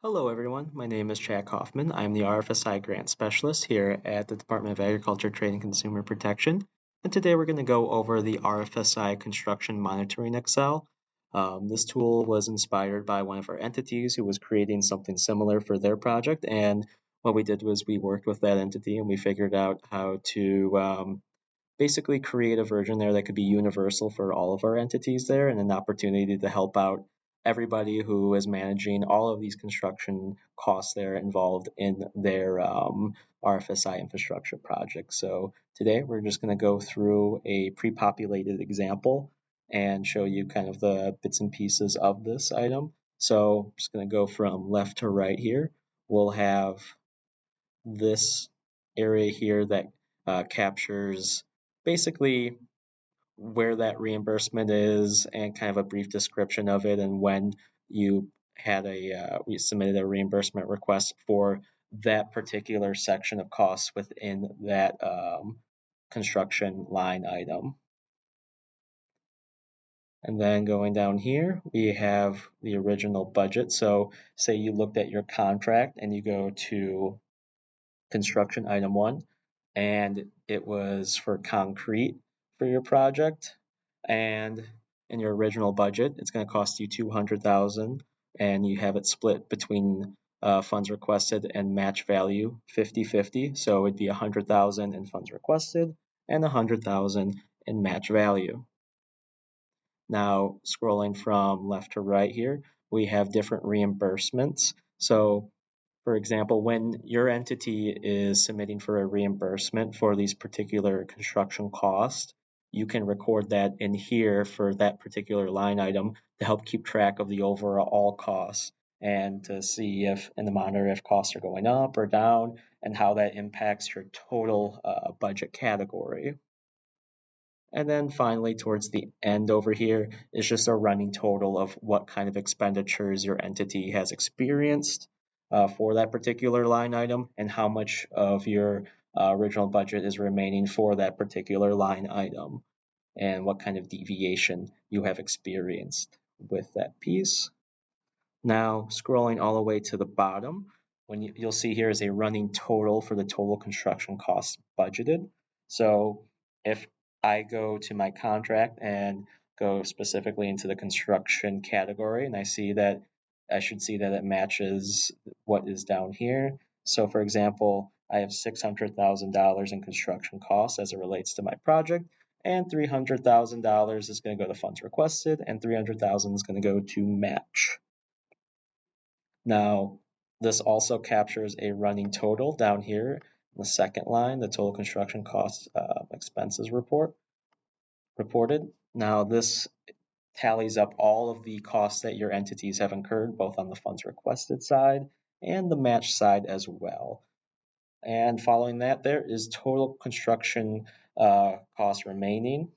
Hello, everyone. My name is Chad Kaufman. I'm the RFSI Grant Specialist here at the Department of Agriculture, Trade, and Consumer Protection. And today we're going to go over the RFSI Construction Monitoring Excel. This tool was inspired by one of our entities who was creating something similar for their project. And what we did was we worked with that entity and we figured out how to basically create a version there that could be universal for all of our entities there and an opportunity to help out everybody who is managing all of these construction costs there involved in their RFSI infrastructure project. So today we're just going to go through a pre-populated example and show you kind of the bits and pieces of this item. So I'm just going to go from left to right here. We'll have this area here that captures basically where that reimbursement is and kind of a brief description of it and when you had we submitted a reimbursement request for that particular section of costs within that construction line item. And then going down here, we have the original budget. So say you looked at your contract and you go to construction item 1 and it was for concrete for your project, and in your original budget it's going to cost you 200,000 and you have it split between funds requested and match value 50-50, so it'd be 100,000 in funds requested and 100,000 in match value. Now scrolling from left to right here, we have different reimbursements. So for example, when your entity is submitting for a reimbursement for these particular construction costs, you can record that in here for that particular line item to help keep track of the overall costs and to see if and to monitor if costs are going up or down and how that impacts your total budget category. And then finally, towards the end over here is just a running total of what kind of expenditures your entity has experienced for that particular line item and how much of your original budget is remaining for that particular line item and what kind of deviation you have experienced with that piece. Now, scrolling all the way to the bottom, you'll see here is a running total for the total construction costs budgeted. So if I go to my contract and go specifically into the construction category and I should see that it matches what is down here. So for example, I have $600,000 in construction costs as it relates to my project, and $300,000 is going to go to funds requested and $300,000 is going to go to match. Now, this also captures a running total down here in the second line, the total construction costs expenses reported. Now, this tallies up all of the costs that your entities have incurred, both on the funds requested side and the match side as well. And following that, there is total construction cost remaining.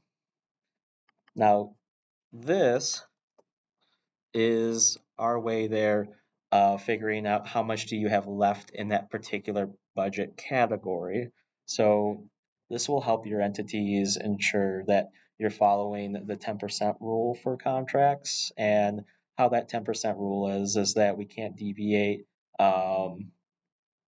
Now, this is our way there figuring out how much do you have left in that particular budget category. So this will help your entities ensure that you're following the 10% rule for contracts. And how that 10% rule is that we can't deviate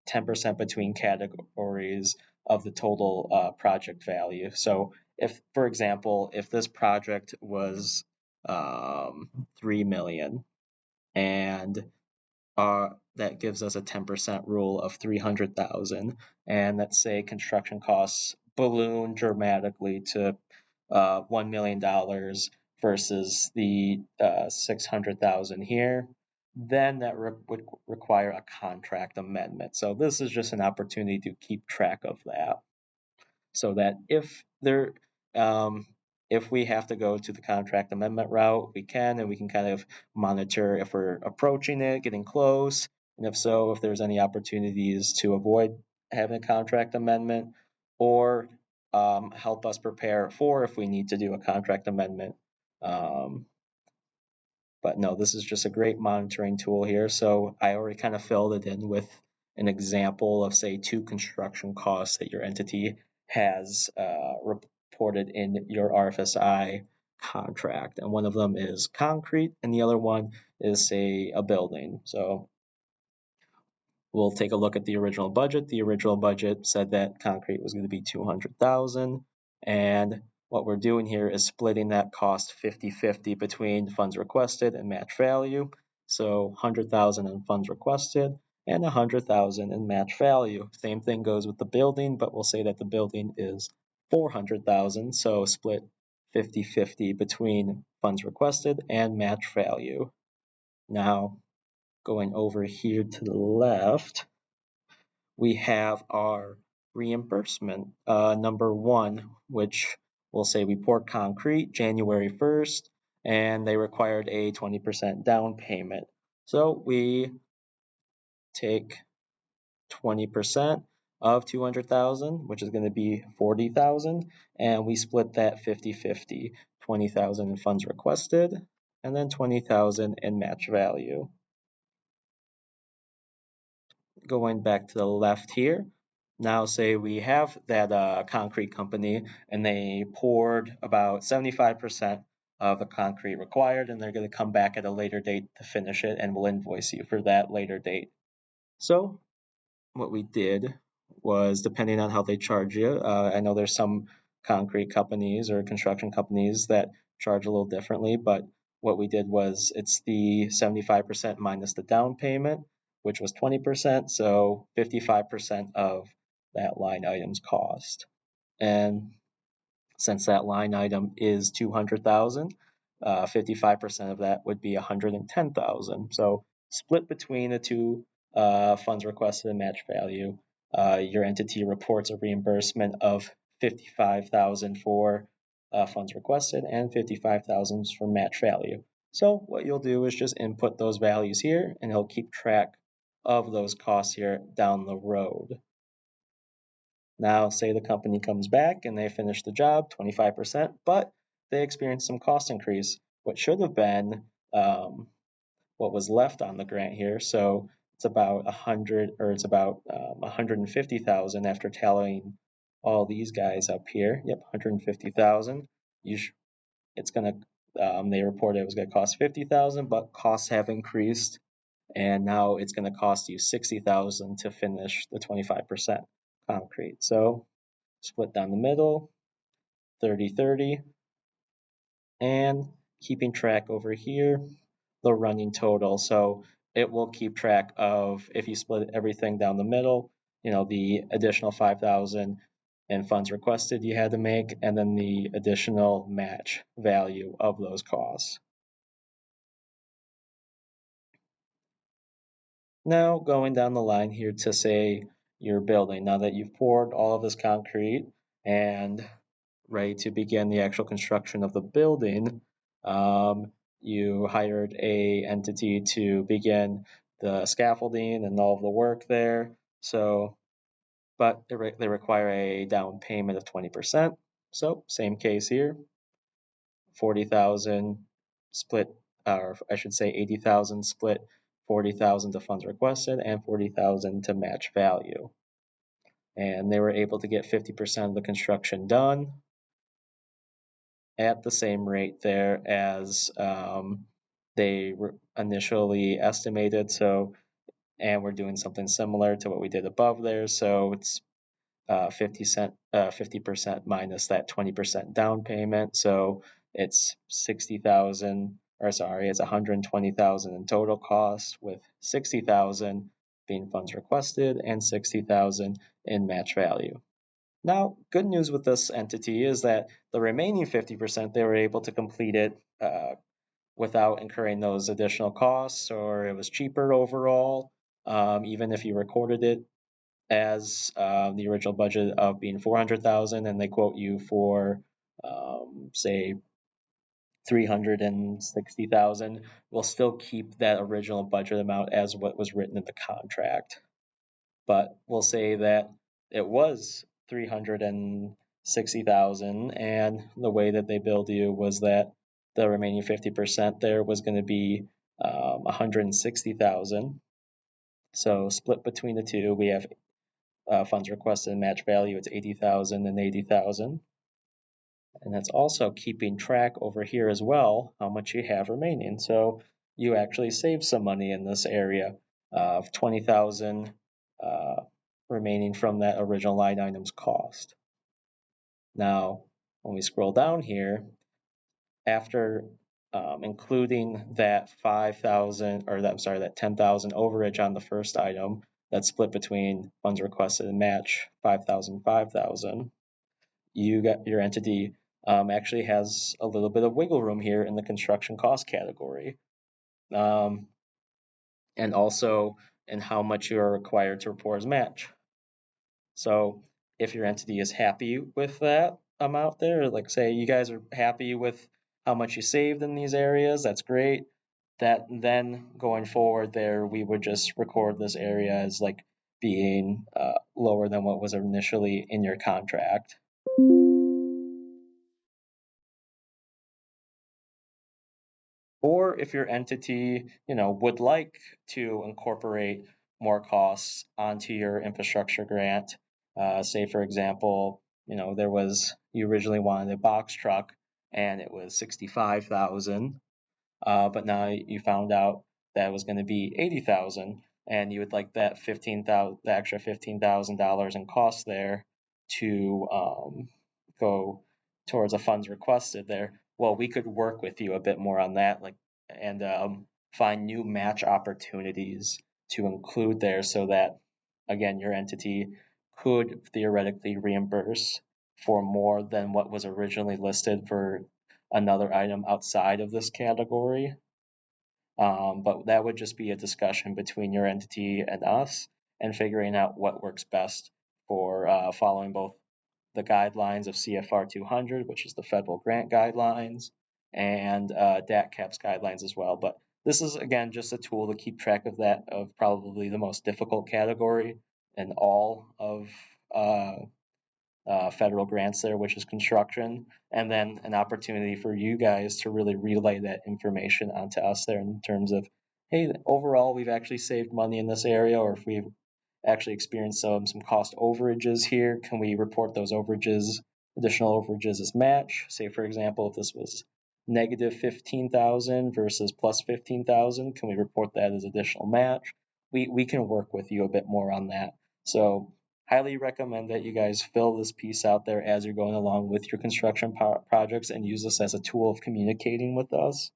10% between categories of the total project value. So if, for example, if this project was 3 million and that gives us a 10% rule of 300,000, and let's say construction costs balloon dramatically to $1 million versus the 600,000 here, then that would require a contract amendment. So this is just an opportunity to keep track of that, so that if we have to go to the contract amendment route, we can, and we can kind of monitor if we're approaching it, getting close, and if so, if there's any opportunities to avoid having a contract amendment, or help us prepare for if we need to do a contract amendment. But no, this is just a great monitoring tool here. So I already kind of filled it in with an example of, say, 2 construction costs that your entity has reported in your RFSI contract. And one of them is concrete, and the other one is, say, a building. So we'll take a look at the original budget. The original budget said that concrete was going to be $200,000, and what we're doing here is splitting that cost 50-50 between funds requested and match value. So 100,000 in funds requested and 100,000 in match value. Same thing goes with the building, but we'll say that the building is 400,000, so split 50-50 between funds requested and match value. Now, going over here to the left, we have our reimbursement, number 1, which we'll say we poured concrete January 1st, and they required a 20% down payment. So we take 20% of 200,000, which is going to be 40,000, and we split that 50-50, 20,000 in funds requested, and then 20,000 in match value. Going back to the left here, now say we have that concrete company and they poured about 75% of the concrete required, and they're going to come back at a later date to finish it, and we'll invoice you for that later date. So what we did was, depending on how they charge you, I know there's some concrete companies or construction companies that charge a little differently, but what we did was it's the 75% minus the down payment, which was 20%, so 55% of that line item's cost. And since that line item is 200,000, 55% of that would be 110,000. So split between the two funds requested and match value, your entity reports a reimbursement of 55,000 for funds requested and 55,000 for match value. So what you'll do is just input those values here, and it'll keep track of those costs here down the road. Now, say the company comes back and they finish the job 25%, but they experience some cost increase. What should have been what was left on the grant here. So it's about 150,000 after tallying all these guys up here. Yep, 150,000. It's gonna. They reported it was going to cost 50,000, but costs have increased, and now it's going to cost you 60,000 to finish the 25% concrete. So split down the middle, 30-30, and keeping track over here, the running total. So it will keep track of, if you split everything down the middle, the additional 5,000 in funds requested you had to make, and then the additional match value of those costs. Now going down the line here to say your building, now that you've poured all of this concrete and ready to begin the actual construction of the building, you hired a entity to begin the scaffolding and all of the work there. So, but they require a down payment of 20%. So same case here, 40,000 split, or I should say 80,000 split 40,000 to funds requested and 40,000 to match value. And they were able to get 50% of the construction done at the same rate there as they initially estimated. So, and we're doing something similar to what we did above there. So it's 50% minus that 20% down payment. So it's 60,000, or sorry, it's 120,000 in total cost, with 60,000 being funds requested and 60,000 in match value. Now, good news with this entity is that the remaining 50%, they were able to complete it without incurring those additional costs, or it was cheaper overall, even if you recorded it as the original budget of being 400,000, and they quote you for say 360,000, we'll still keep that original budget amount as what was written in the contract. But we'll say that it was 360,000, and the way that they billed you was that the remaining 50% there was going to be 160,000. So split between the two, we have funds requested and match value, it's 80,000 and 80,000. And that's also keeping track over here as well, how much you have remaining. So you actually save some money in this area of 20,000 remaining from that original line item's cost. Now, when we scroll down here, after including that 5,000 or that, I'm sorry, that 10,000 overage on the first item that's split between funds requested and match 5,000, 5,000, your entity actually has a little bit of wiggle room here in the construction cost category. And also in how much you are required to report as match. So if your entity is happy with that amount there, like say you guys are happy with how much you saved in these areas, that's great. That then going forward there, we would just record this area as like being lower than what was initially in your contract. Or if your entity, would like to incorporate more costs onto your infrastructure grant, say for example, you originally wanted a box truck and it was 65,000, but now you found out that it was going to be 80,000, and you would like that the extra $15,000 in cost there to go towards the funds requested there. Well, we could work with you a bit more on that, and find new match opportunities to include there, so that again your entity could theoretically reimburse for more than what was originally listed for another item outside of this category. But that would just be a discussion between your entity and us and figuring out what works best for following both the guidelines of CFR 200, which is the federal grant guidelines, and DATCAP's guidelines as well. But this is, again, just a tool to keep track of that, of probably the most difficult category in all of federal grants there, which is construction, and then an opportunity for you guys to really relay that information onto us there in terms of, hey, overall, we've actually saved money in this area, or if we've actually experienced some cost overages here, can we report those additional overages as match? Say, for example, if this was negative 15,000 versus plus 15,000, can we report that as additional match? We can work with you a bit more on that. So highly recommend that you guys fill this piece out there as you're going along with your construction projects and use this as a tool of communicating with us.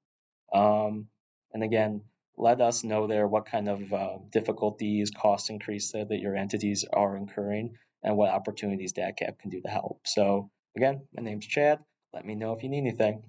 And again, let us know there what kind of difficulties, cost increase that your entities are incurring, and what opportunities DATCAP can do to help. So again, my name's Chad. Let me know if you need anything.